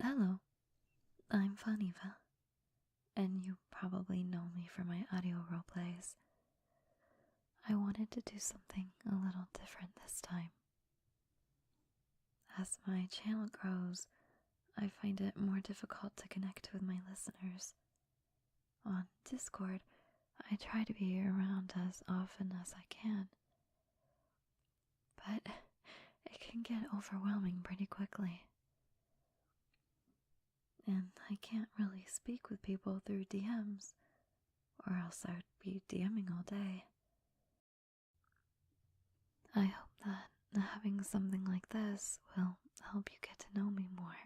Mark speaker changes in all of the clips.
Speaker 1: Hello, I'm Fawniva, and you probably know me from my audio roleplays. I wanted to do something a little different this time. As my channel grows, I find it more difficult to connect with my listeners. On Discord, I try to be around as often as I can, but it can get overwhelming pretty quickly. And I can't really speak with people through DMs, or else I would be DMing all day. I hope that having something like this will help you get to know me more.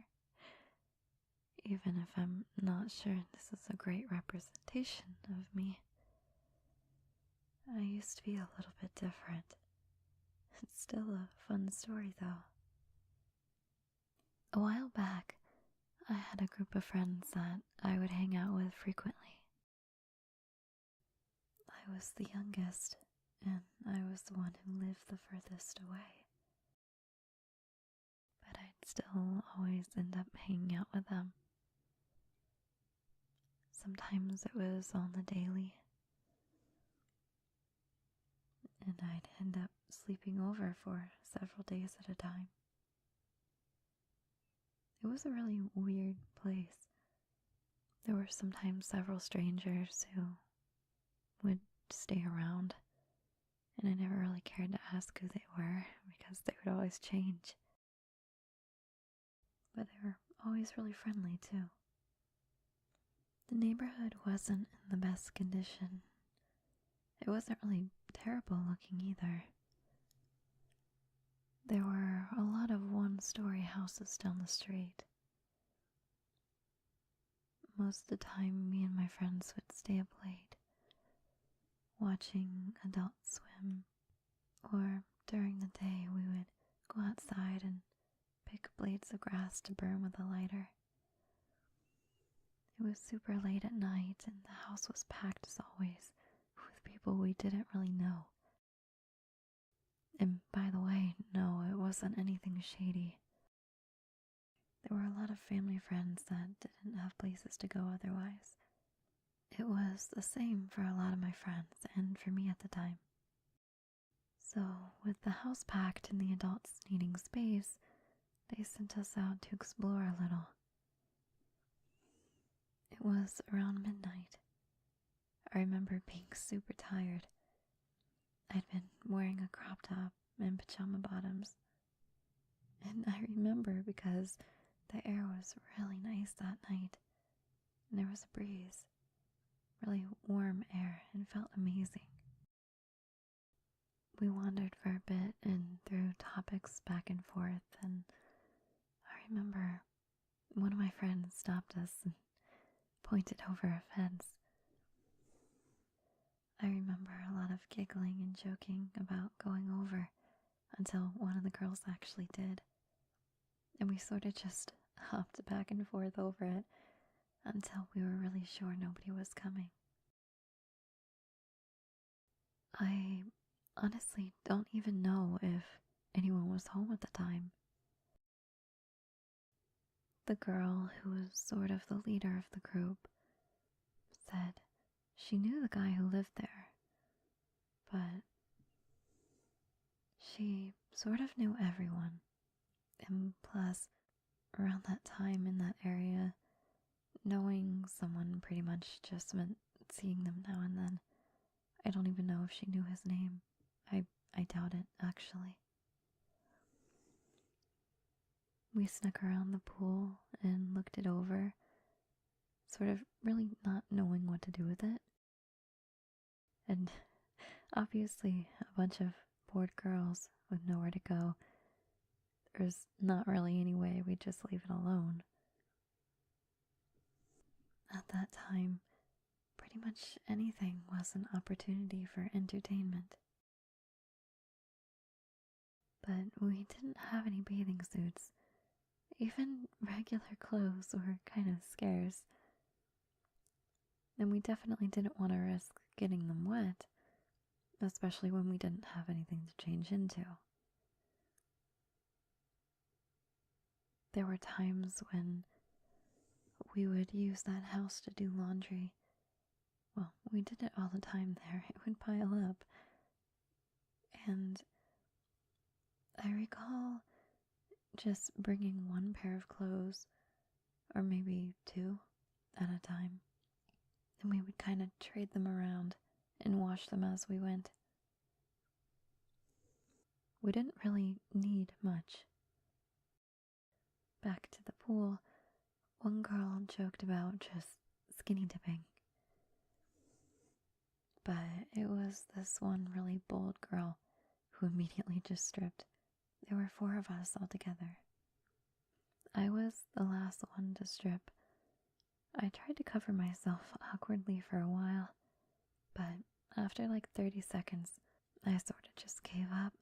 Speaker 1: Even if I'm not sure this is a great representation of me. I used to be a little bit different. It's still a fun story though. A while back, I had a group of friends that I would hang out with frequently. I was the youngest, and I was the one who lived the furthest away. But I'd still always end up hanging out with them. Sometimes it was on the daily, and I'd end up sleeping over for several days at a time. It was a really weird place. There were sometimes several strangers who would stay around, and I never really cared to ask who they were because they would always change. But they were always really friendly too. The neighborhood wasn't in the best condition. It wasn't really terrible looking either. There were a lot of one-story houses down the street. Most of the time, me and my friends would stay up late, watching Adult Swim, or during the day we would go outside and pick blades of grass to burn with a lighter. It was super late at night, and the house was packed as always, with people we didn't really know. And by the way, no, it wasn't anything shady. There were a lot of family friends that didn't have places to go otherwise. It was the same for a lot of my friends and for me at the time. So, with the house packed and the adults needing space, they sent us out to explore a little. It was around midnight. I remember being super tired. I'd been wearing a crop top and pajama bottoms. And I remember because the air was really nice that night, and there was a breeze, really warm air, and felt amazing. We wandered for a bit and threw topics back and forth, and I remember one of my friends stopped us and pointed over a fence. I remember a lot of giggling and joking about going over until one of the girls actually did. And we sort of just hopped back and forth over it until we were really sure nobody was coming. I honestly don't even know if anyone was home at the time. The girl who was sort of the leader of the group said she knew the guy who lived there, but she sort of knew everyone. And plus, around that time in that area, knowing someone pretty much just meant seeing them now and then. I don't even know if she knew his name. I doubt it, actually. We snuck around the pool and looked it over, sort of really not knowing what to do with it. And obviously, a bunch of bored girls with nowhere to go. There's not really any way we'd just leave it alone. At that time, pretty much anything was an opportunity for entertainment. But we didn't have any bathing suits. Even regular clothes were kind of scarce. And we definitely didn't want to risk getting them wet, especially when we didn't have anything to change into. There were times when we would use that house to do laundry. Well, we did it all the time there. It would pile up. And I recall just bringing one pair of clothes, or maybe two at a time. And we would kind of trade them around and wash them as we went. We didn't really need much. Back to the pool, one girl joked about just skinny dipping. But it was this one really bold girl who immediately just stripped. There were 4 of us all together. I was the last one to strip. I tried to cover myself awkwardly for a while, but after like 30 seconds, I sort of just gave up,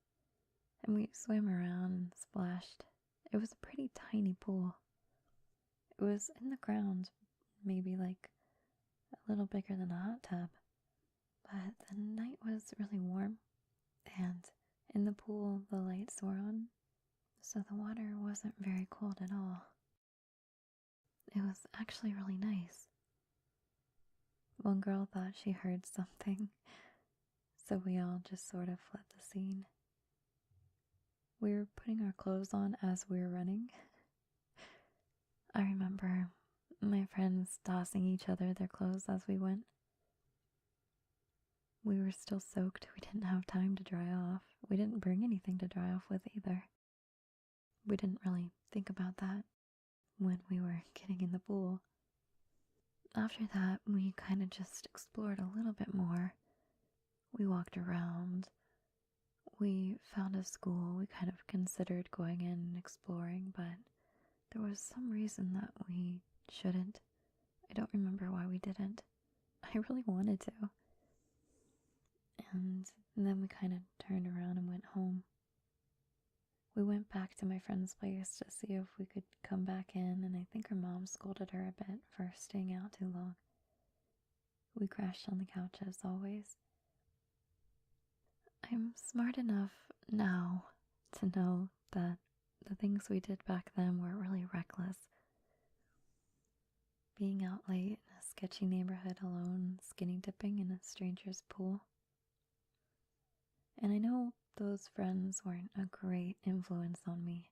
Speaker 1: and we swam around and splashed. It was a pretty tiny pool. It was in the ground, maybe like a little bigger than a hot tub, but the night was really warm, and in the pool the lights were on, so the water wasn't very cold at all. It was actually really nice. One girl thought she heard something, so we all just sort of fled the scene. We were putting our clothes on as we were running. I remember my friends tossing each other their clothes as we went. We were still soaked. We didn't have time to dry off. We didn't bring anything to dry off with either. We didn't really think about that when we were getting in the pool. After that, we kind of just explored a little bit more. We walked around. We found a school. We kind of considered going in and exploring, but there was some reason that we shouldn't. I don't remember why we didn't. I really wanted to. And then we kind of turned around and went home. We went back to my friend's place to see if we could come back in, and I think her mom scolded her a bit for staying out too long. We crashed on the couch as always. I'm smart enough now to know that the things we did back then were really reckless. Being out late in a sketchy neighborhood alone, skinny dipping in a stranger's pool. And I know those friends weren't a great influence on me.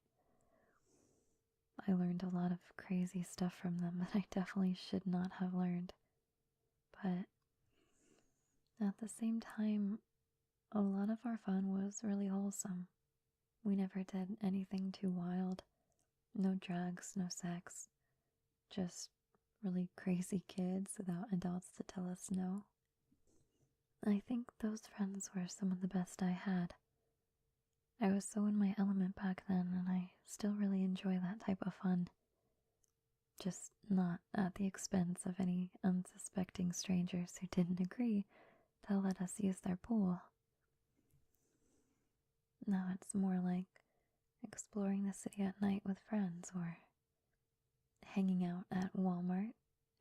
Speaker 1: I learned a lot of crazy stuff from them that I definitely should not have learned. But at the same time, a lot of our fun was really wholesome. We never did anything too wild. No drugs, no sex. Just really crazy kids without adults to tell us no. I think those friends were some of the best I had. I was so in my element back then, and I still really enjoy that type of fun. Just not at the expense of any unsuspecting strangers who didn't agree to let us use their pool. Now it's more like exploring the city at night with friends, or hanging out at Walmart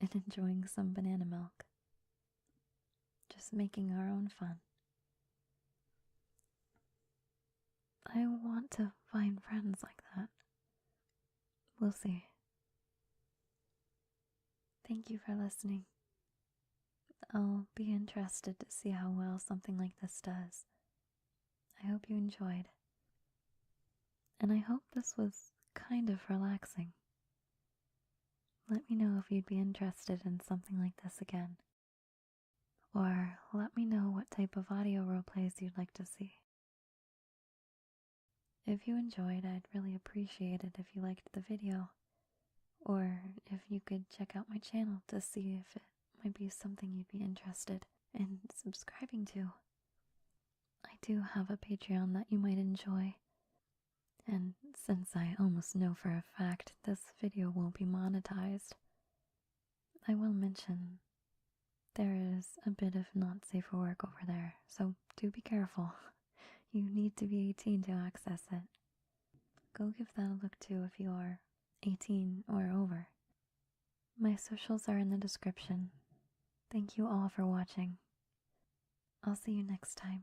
Speaker 1: and enjoying some banana milk. Just making our own fun. I want to find friends like that. We'll see. Thank you for listening. I'll be interested to see how well something like this does. I hope you enjoyed. And I hope this was kind of relaxing. Let me know if you'd be interested in something like this again. Or let me know what type of audio roleplays you'd like to see. If you enjoyed, I'd really appreciate it if you liked the video. Or if you could check out my channel to see if it might be something you'd be interested in subscribing to. I do have a Patreon that you might enjoy. And since I almost know for a fact this video won't be monetized, I will mention there is a bit of not safe for work over there, so do be careful. You need to be 18 to access it. Go give that a look too if you are 18 or over. My socials are in the description. Thank you all for watching. I'll see you next time.